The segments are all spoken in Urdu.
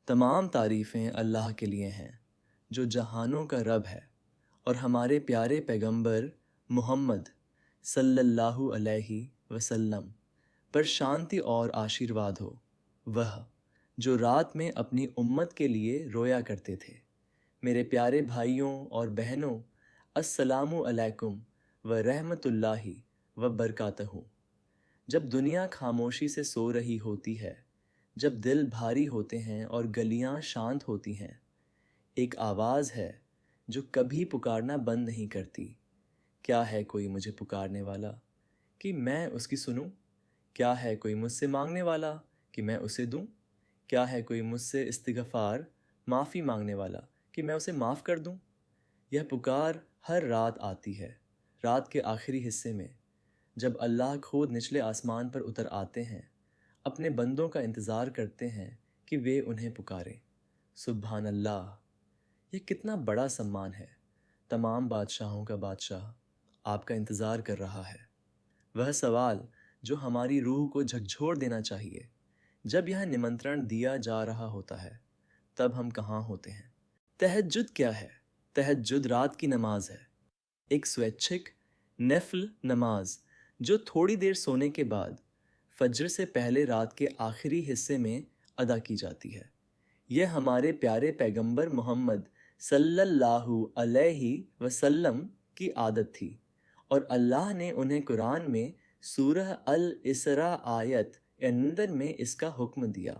تمام تعریفیں اللہ کے لیے ہیں جو جہانوں کا رب ہے، اور ہمارے پیارے پیغمبر محمد صلی اللہ علیہ وسلم پر شانتی اور آشیرواد ہو، وہ جو رات میں اپنی امت کے لیے رویا کرتے تھے۔ میرے پیارے بھائیوں اور بہنوں، السلام علیکم ورحمۃ اللہ وبرکاتہ۔ جب دنیا خاموشی سے سو رہی ہوتی ہے، جب دل بھاری ہوتے ہیں اور گلیاں شانت ہوتی ہیں، ایک آواز ہے جو کبھی پکارنا بند نہیں کرتی۔ کیا ہے کوئی مجھے پکارنے والا کہ میں اس کی سنوں؟ کیا ہے کوئی مجھ سے مانگنے والا کہ میں اسے دوں؟ کیا ہے کوئی مجھ سے استغفار، معافی مانگنے والا کہ میں اسے معاف کر دوں؟ یہ پکار ہر رات آتی ہے، رات کے آخری حصے میں، جب اللہ خود نچلے آسمان پر اتر آتے ہیں، اپنے بندوں کا انتظار کرتے ہیں کہ وہ انہیں پکاریں۔ سبحان اللہ! یہ کتنا بڑا سمان ہے۔ تمام بادشاہوں کا بادشاہ آپ کا انتظار کر رہا ہے۔ وہ سوال جو ہماری روح کو جھکجھوڑ دینا چاہیے، جب یہ نمنترن دیا جا رہا ہوتا ہے، تب ہم کہاں ہوتے ہیں؟ تہجد کیا ہے؟ تہجد رات کی نماز ہے، ایک سویچھک نفل نماز جو تھوڑی دیر سونے کے بعد فجر سے پہلے رات کے آخری حصے میں ادا کی جاتی ہے۔ یہ ہمارے پیارے پیغمبر محمد صلی اللہ علیہ وسلم کی عادت تھی، اور اللہ نے انہیں قرآن میں سورہ الاسراء آیت 9 میں اس کا حکم دیا،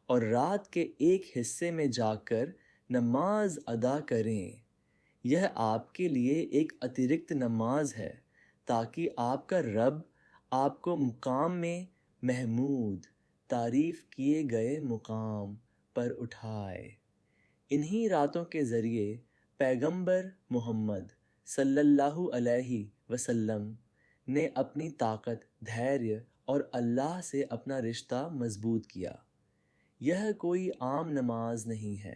اور رات کے ایک حصے میں جا کر نماز ادا کریں۔ یہ آپ کے لیے ایک اترکت نماز ہے تاکہ آپ کا رب آپ کو مقام میں محمود، تعریف کیے گئے مقام پر اٹھائے۔ انہی راتوں کے ذریعے پیغمبر محمد صلی اللہ علیہ وسلم نے اپنی طاقت، دھیریہ اور اللہ سے اپنا رشتہ مضبوط کیا۔ یہ کوئی عام نماز نہیں ہے،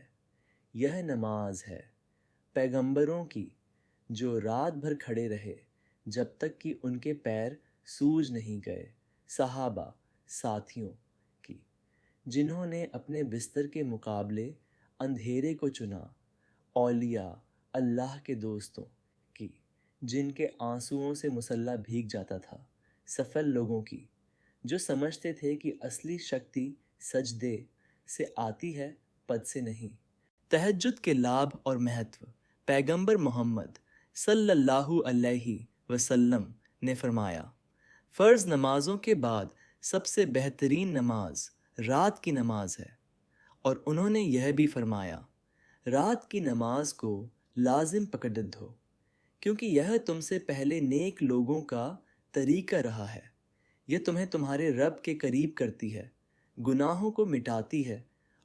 یہ نماز ہے پیغمبروں کی، جو رات بھر کھڑے رہے جب تک کہ ان کے پیر سوج نہیں گئے، صحابہ ساتھیوں کی، جنہوں نے اپنے بستر کے مقابلے اندھیرے کو چنا، اولیاء اللہ کے دوستوں کی، جن کے آنسوؤں سے مصلی بھیگ جاتا تھا، سفل لوگوں کی، جو سمجھتے تھے کہ اصلی شکتی سجدے سے آتی ہے، پد سے نہیں۔ تہجد کے لابھ اور مہتو۔ پیغمبر محمد صلی اللہ علیہ وسلم نے فرمایا، فرض نمازوں کے بعد سب سے بہترین نماز رات کی نماز ہے، اور انہوں نے یہ بھی فرمایا، رات کی نماز کو لازم پکڑ دو، کیونکہ یہ تم سے پہلے نیک لوگوں کا طریقہ رہا ہے۔ یہ تمہیں تمہارے رب کے قریب کرتی ہے، گناہوں کو مٹاتی ہے،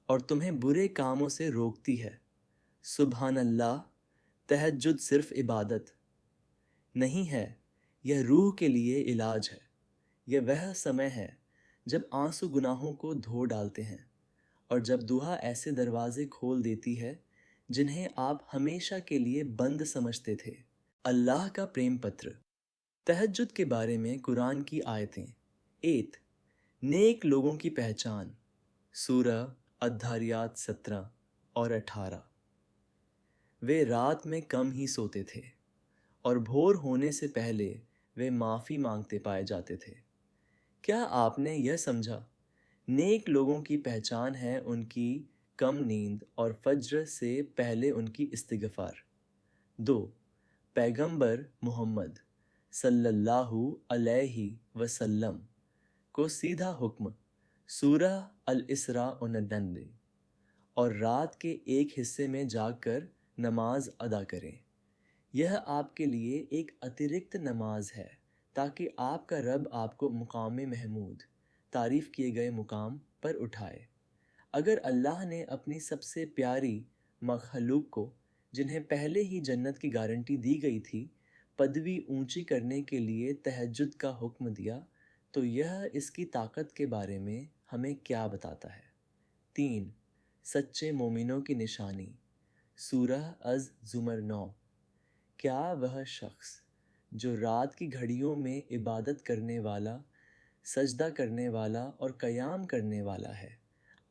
اور تمہیں برے کاموں سے روکتی ہے۔ سبحان اللہ! تہجد صرف عبادت نہیں ہے، یہ روح کے لیے علاج ہے۔ یہ وہ سمے ہے جب آنسو گناہوں کو دھو ڈالتے ہیں، اور جب دعا ایسے دروازے کھول دیتی ہے جنہیں آپ ہمیشہ کے لیے بند سمجھتے تھے۔ اللہ کا پریم پتر۔ تہجد کے بارے میں قرآن کی آیتیں۔ 8 نیک لوگوں کی پہچان، سورہ الدھاریات 17 اور 18۔ وہ رات میں کم ہی سوتے تھے، اور بھور ہونے سے پہلے وہ معافی مانگتے پائے جاتے تھے۔ کیا آپ نے یہ سمجھا؟ نیک لوگوں کی پہچان ہے ان کی کم نیند اور فجر سے پہلے ان کی استغفار۔ 2 پیغمبر محمد صلی اللہ علیہ وسلم کو سیدھا حکم، سورہ الاسراء 99، اور رات کے ایک حصے میں جا کر نماز ادا کریں۔ یہ آپ کے لیے ایک اترکت نماز ہے تاکہ آپ کا رب آپ کو مقام محمود، تعریف کیے گئے مقام پر اٹھائے۔ اگر اللہ نے اپنی سب سے پیاری مخلوق کو، جنہیں پہلے ہی جنت کی گارنٹی دی گئی تھی، پدوی اونچی کرنے کے لیے تہجد کا حکم دیا، تو یہ اس کی طاقت کے بارے میں ہمیں کیا بتاتا ہے؟ 3 سچے مومنوں کی نشانی، سورہ الزمر 9۔ کیا وہ شخص جو رات کی گھڑیوں میں عبادت کرنے والا، سجدہ کرنے والا اور قیام کرنے والا ہے،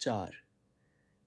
4.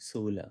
16।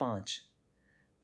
5.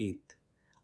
1.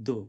2.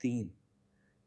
3.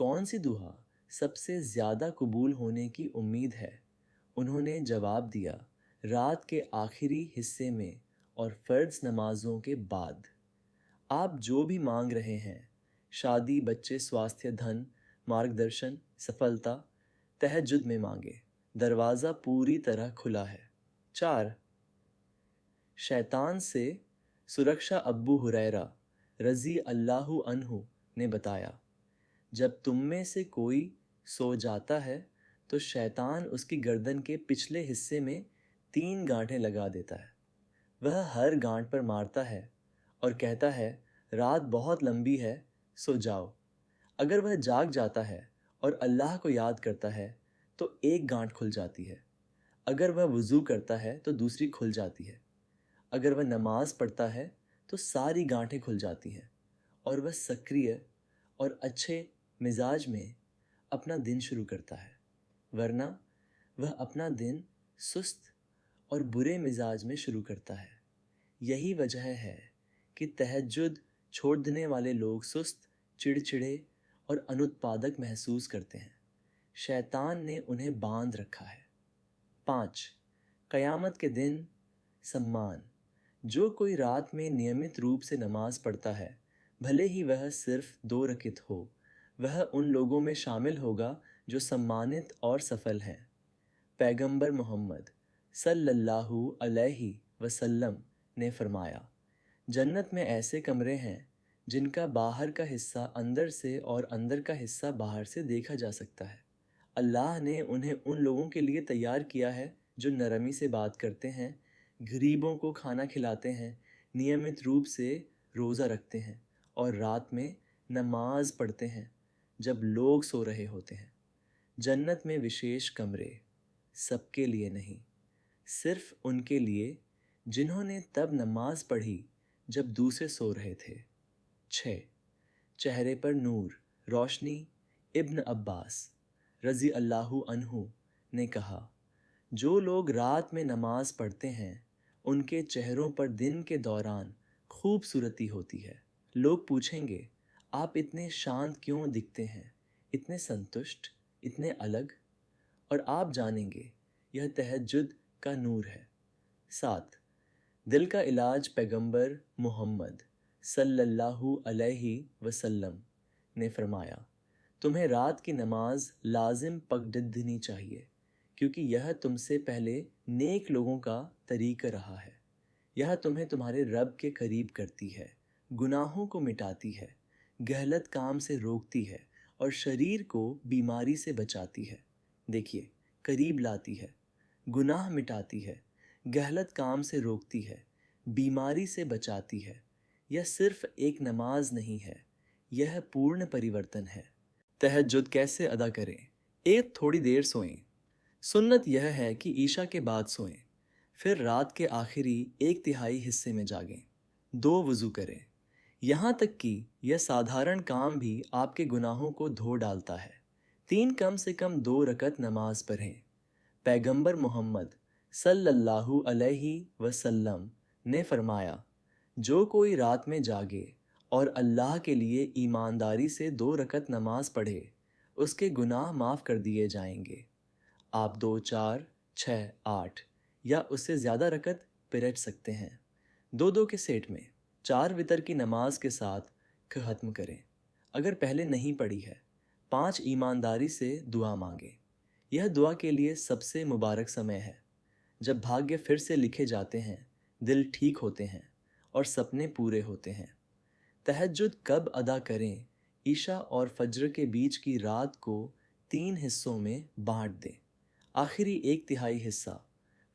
کون سی دعا سب سے زیادہ قبول ہونے کی امید ہے؟ انہوں نے جواب دیا، رات کے آخری حصے میں اور فرض نمازوں کے بعد۔ آپ جو بھی مانگ رہے ہیں، شادی، بچے، سواستھیہ، دھن، مارگ درشن، سفلتا، تہجد میں مانگے، دروازہ پوری طرح کھلا ہے۔ 4. شیطان سے سرکشا۔ ابو ہریرہ رضی اللہ عنہ نے بتایا، جب تم میں سے کوئی سو جاتا ہے تو شیطان اس کی گردن کے پچھلے حصے میں 3 گانٹیں لگا دیتا ہے۔ وہ ہر گانٹ پر مارتا ہے اور کہتا ہے، رات بہت لمبی ہے، سو جاؤ۔ اگر وہ جاگ جاتا ہے اور اللہ کو یاد کرتا ہے تو 1 گانٹ کھل جاتی ہے۔ اگر وہ وضو کرتا ہے تو دوسری کھل جاتی ہے۔ اگر وہ نماز پڑھتا ہے تو ساری گانٹیں کھل جاتی ہیں اور وہ سکریہ اور اچھے مزاج میں اپنا دن شروع کرتا ہے، ورنہ وہ اپنا دن سست اور برے مزاج میں شروع کرتا ہے۔ یہی وجہ ہے کہ تہجد چھوڑ دینے والے لوگ سست، چڑچڑے اور انتپادک محسوس کرتے ہیں۔ شیطان نے انہیں باندھ رکھا ہے۔ 5. قیامت کے دن سمان۔ جو کوئی رات میں نیمت روپ سے نماز پڑھتا ہے، بھلے ہی وہ صرف 2 رکعت ہو، وہ ان لوگوں میں شامل ہوگا جو سمانت اور سفل ہیں۔ پیغمبر محمد صلی اللہ علیہ وسلم نے فرمایا، جنت میں ایسے کمرے ہیں جن کا باہر کا حصہ اندر سے اور اندر کا حصہ باہر سے دیکھا جا سکتا ہے۔ اللہ نے انہیں ان لوگوں کے لیے تیار کیا ہے جو نرمی سے بات کرتے ہیں، غریبوں کو کھانا کھلاتے ہیں، نیمت روپ سے روزہ رکھتے ہیں اور رات میں نماز پڑھتے ہیں جب لوگ سو رہے ہوتے ہیں۔ جنت میں وشیش کمرے سب کے لیے نہیں، صرف ان کے لیے جنہوں نے تب نماز پڑھی جب دوسرے سو رہے تھے۔ 6. چہرے پر نور، روشنی۔ ابن عباس رضی اللہ عنہ نے کہا، جو لوگ رات میں نماز پڑھتے ہیں ان کے چہروں پر دن کے دوران خوبصورتی ہوتی ہے۔ لوگ پوچھیں گے، آپ اتنے شانت کیوں دکھتے ہیں، اتنے سنتشٹ، اتنے الگ؟ اور آپ جانیں گے یہ تہجد کا نور ہے۔ 7. دل کا علاج۔ پیغمبر محمد صلی اللہ علیہ وسلم نے فرمایا، تمہیں رات کی نماز لازم پکڑنی چاہیے، کیونکہ یہ تم سے پہلے نیک لوگوں کا طریقہ رہا ہے۔ یہ تمہیں تمہارے رب کے قریب کرتی ہے، گناہوں کو مٹاتی ہے، غلط کام سے روکتی ہے اور شریر کو بیماری سے بچاتی ہے۔ دیکھیے، قریب لاتی ہے، گناہ مٹاتی ہے، غلط کام سے روکتی ہے، بیماری سے بچاتی ہے۔ یہ صرف ایک نماز نہیں ہے، یہ پورن پریورتن ہے۔ تہجد کیسے ادا کریں؟ 1. تھوڑی دیر سوئیں۔ سنت یہ ہے کہ عشاء کے بعد سوئیں، پھر رات کے آخری 1/3 حصے میں جاگیں۔ 2. وضو کریں۔ یہاں تک کہ یہ سادھارن کام بھی آپ کے گناہوں کو دھو ڈالتا ہے۔ 3. کم سے کم 2 رکعت نماز پڑھیں۔ پیغمبر محمد صلی اللہ علیہ وسلم نے فرمایا، جو کوئی رات میں جاگے اور اللہ کے لیے ایمانداری سے 2 رکعت نماز پڑھے، اس کے گناہ معاف کر دیے جائیں گے۔ آپ 2، 4، 6، 8 یا اس سے زیادہ رکعت پڑھ سکتے ہیں، 2 کے سیٹ میں۔ 4 وتر کی نماز کے ساتھ ختم کریں۔ اگر پہلے نہیں پڑھی ہے، 5 ایمانداری سے دعا مانگیں۔ یہ دعا کے لیے سب سے مبارک سمے ہے جب بھاگیہ پھر سے لکھے جاتے ہیں، دل ٹھیک ہوتے ہیں اور سپنے پورے ہوتے ہیں۔ تہجد کب ادا کریں؟ عشاء اور فجر کے بیچ کی رات کو 3 حصوں میں بانٹ دیں۔ آخری 1/3 حصہ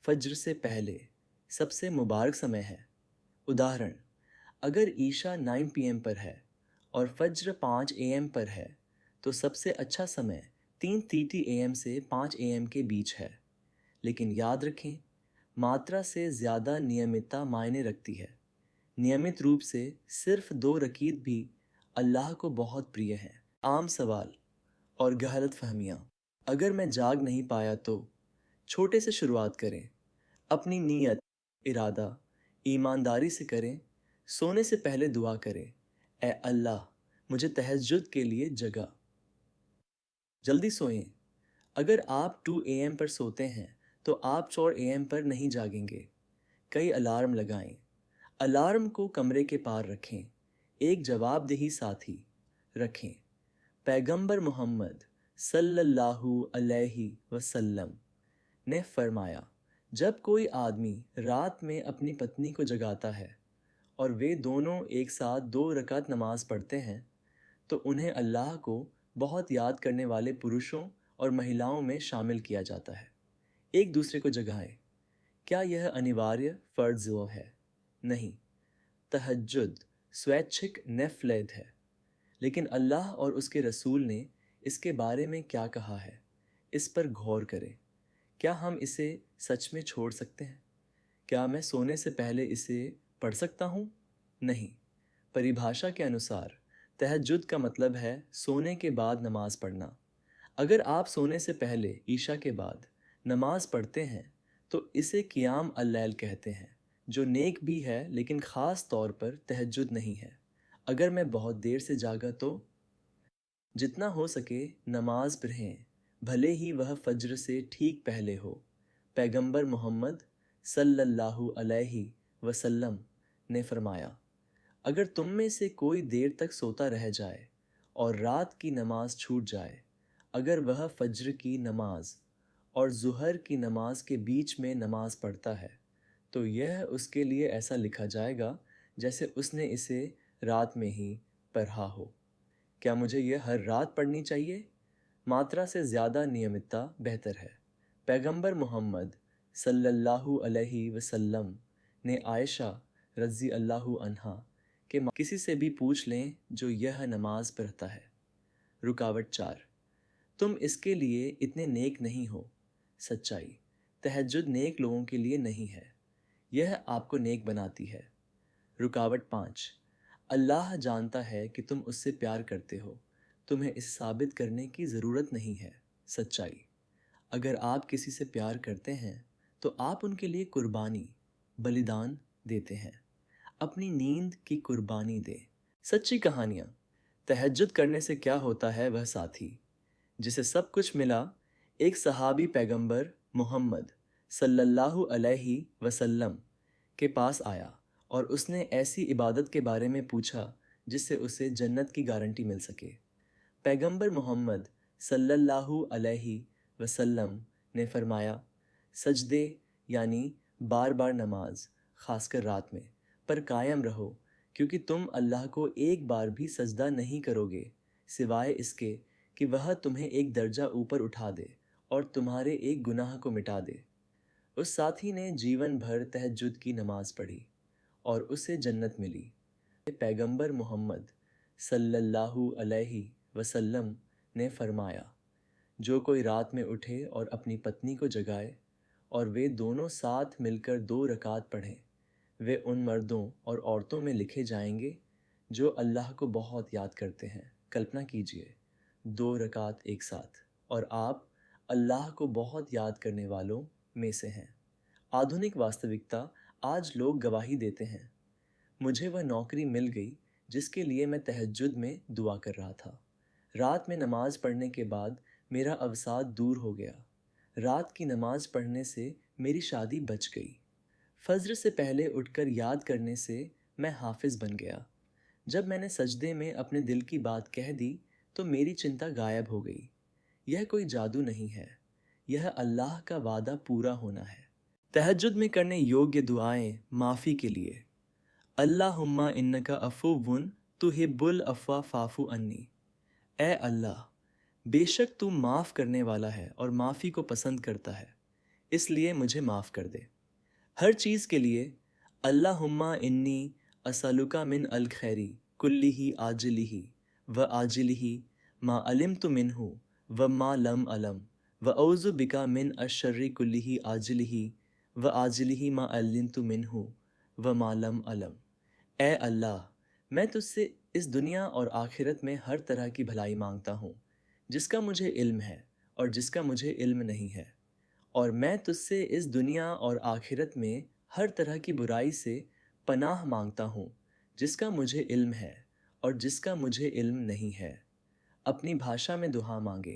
فجر سے پہلے سب سے مبارک سمے ہے۔ اداہرن، اگر عشاء 9 PM پر ہے اور فجر 5 AM پر ہے تو سب سے اچھا سمے 3:30 AM سے 5 AM کے بیچ ہے۔ لیکن یاد رکھیں، ماترا سے زیادہ نیمتتا معنی رکھتی ہے۔ نیمت روپ سے صرف 2 رکعت بھی اللہ کو بہت پریہ ہیں۔ عام سوال اور غلط فہمیاں۔ اگر میں جاگ نہیں پایا تو چھوٹے سے شروعات کریں، اپنی نیت، ارادہ ایمانداری سے کریں۔ سونے سے پہلے دعا کریں، اے اللہ مجھے تہجد کے لیے جگا۔ جلدی سوئیں۔ اگر آپ 2 AM پر سوتے ہیں تو آپ 4 AM پر نہیں جاگیں گے۔ کئی الارم لگائیں۔ الارم کو کمرے کے پار رکھیں۔ ایک جواب دہی ساتھی رکھیں۔ پیغمبر محمد صلی اللہ علیہ وسلم نے فرمایا، جب کوئی آدمی رات میں اپنی پتنی کو جگاتا ہے اور وہ دونوں ایک ساتھ 2 رکعت نماز پڑھتے ہیں تو انہیں اللہ کو بہت یاد کرنے والے پروشوں اور مہیلاؤں میں شامل کیا جاتا ہے۔ ایک دوسرے کو جگائیں۔ کیا یہ انیواریہ فرض ہے؟ نہیں۔ تہجد سویچھک نیفلید ہے، لیکن اللہ اور اس کے رسول نے اس کے بارے میں کیا کہا ہے، اس پر غور کریں۔ کیا ہم اسے سچ میں چھوڑ سکتے ہیں؟ کیا میں سونے سے پہلے اسے پڑھ سکتا ہوں؟ نہیں۔ پریبھاشا کے انوسار تہجد کا مطلب ہے سونے کے بعد نماز پڑھنا۔ اگر آپ سونے سے پہلے عشاء کے بعد نماز پڑھتے ہیں تو اسے قیام اللیل کہتے ہیں، جو نیک بھی ہے لیکن خاص طور پر تہجد نہیں ہے۔ اگر میں بہت دیر سے جاگا تو جتنا ہو سکے نماز پڑھیں، بھلے ہی وہ فجر سے ٹھیک پہلے ہو۔ پیغمبر محمد صلی اللہ علیہ وسلم نے فرمایا، اگر تم میں سے کوئی دیر تک سوتا رہ جائے اور رات کی نماز چھوٹ جائے، اگر وہ فجر کی نماز اور ظہر کی نماز کے بیچ میں نماز پڑھتا ہے تو یہ اس کے لیے ایسا لکھا جائے گا جیسے اس نے اسے رات میں ہی پڑھا ہو۔ کیا مجھے یہ ہر رات پڑھنی چاہیے؟ ماترا سے زیادہ نیمتتا بہتر ہے۔ پیغمبر محمد صلی اللہ علیہ وسلم نے عائشہ رضی اللہ عنہا کہ کسی سے بھی پوچھ لیں جو یہ نماز پڑھتا ہے۔ رکاوٹ 4، تم اس کے لیے اتنے نیک نہیں ہو۔ سچائی، تہجد نیک لوگوں کے لیے نہیں ہے، یہ آپ کو نیک بناتی ہے۔ رکاوٹ 5، اللہ جانتا ہے کہ تم اس سے پیار کرتے ہو، تمہیں اس ثابت کرنے کی ضرورت نہیں ہے۔ سچائی، اگر آپ کسی سے پیار کرتے ہیں تو آپ ان کے لیے قربانی، بلیدان دیتے ہیں، اپنی نیند کی قربانی دیں۔ سچی کہانیاں، تہجد کرنے سے کیا ہوتا ہے وہ ساتھی جسے سب کچھ ملا، ایک صحابی پیغمبر محمد صلی اللہ علیہ وسلم کے پاس آیا اور اس نے ایسی عبادت کے بارے میں پوچھا جس سے اسے جنت کی گارنٹی مل سکے۔ پیغمبر محمد صلی اللہ علیہ وسلم نے فرمایا، سجدے یعنی بار بار نماز، خاص کر رات میں، پر قائم رہو، کیونکہ تم اللہ کو ایک بار بھی سجدہ نہیں کرو گے سوائے اس کے کہ وہ تمہیں ایک درجہ اوپر اٹھا دے اور تمہارے ایک گناہ کو مٹا دے۔ اس ساتھی نے جیون بھر تہجد کی نماز پڑھی اور اسے جنت ملی۔ پیغمبر محمد صلی اللہ علیہ وسلم نے فرمایا، جو کوئی رات میں اٹھے اور اپنی پتنی کو جگائے اور وہ دونوں ساتھ مل کر 2 رکعت پڑھیں، وہ ان مردوں اور عورتوں میں لکھے جائیں گے جو اللہ کو بہت یاد کرتے ہیں۔ کلپنا کیجئے 2 رکعت ایک ساتھ، اور آپ اللہ کو بہت یاد کرنے والوں میں سے ہیں۔ آدھونک واستوکتا، آج لوگ گواہی دیتے ہیں، مجھے وہ نوکری مل گئی جس کے لیے میں تہجد میں دعا کر رہا تھا۔ رات میں نماز پڑھنے کے بعد میرا اوساط دور ہو گیا۔ رات کی نماز پڑھنے سے میری شادی بچ گئی۔ فجر سے پہلے اٹھ کر یاد کرنے سے میں حافظ بن گیا۔ جب میں نے سجدے میں اپنے دل کی بات کہہ دی تو میری چنتا غائب ہو گئی۔ یہ کوئی جادو نہیں ہے، یہ اللہ کا وعدہ پورا ہونا ہے۔ تہجد میں کرنے یوگیہ دعائیں معافی کے لیے۔ اللہم انکا عفو تحب العفو فاعف عنی۔ اے اللہ، بے شک تو معاف کرنے والا ہے اور معافی کو پسند کرتا ہے، اس لیے مجھے معاف کر دے۔ ہر چیز کے لیے اللہم انی اسألک من الخیر کلہ عاجلہ و آجلہ ما علمت منہ و ما لم علم و اعوذ بک من الشر کلہ عاجلہ و آجلہ ما علمت منہ و ما لم علم۔ اے اللہ، میں تجھ سے اس دنیا اور آخرت میں ہر طرح کی بھلائی مانگتا ہوں جس کا مجھے علم ہے اور جس کا مجھے علم نہیں ہے، اور میں تجھ سے اس دنیا اور آخرت میں ہر طرح کی برائی سے پناہ مانگتا ہوں جس کا مجھے علم ہے اور جس کا مجھے علم نہیں ہے۔ اپنی بھاشا میں دعا مانگے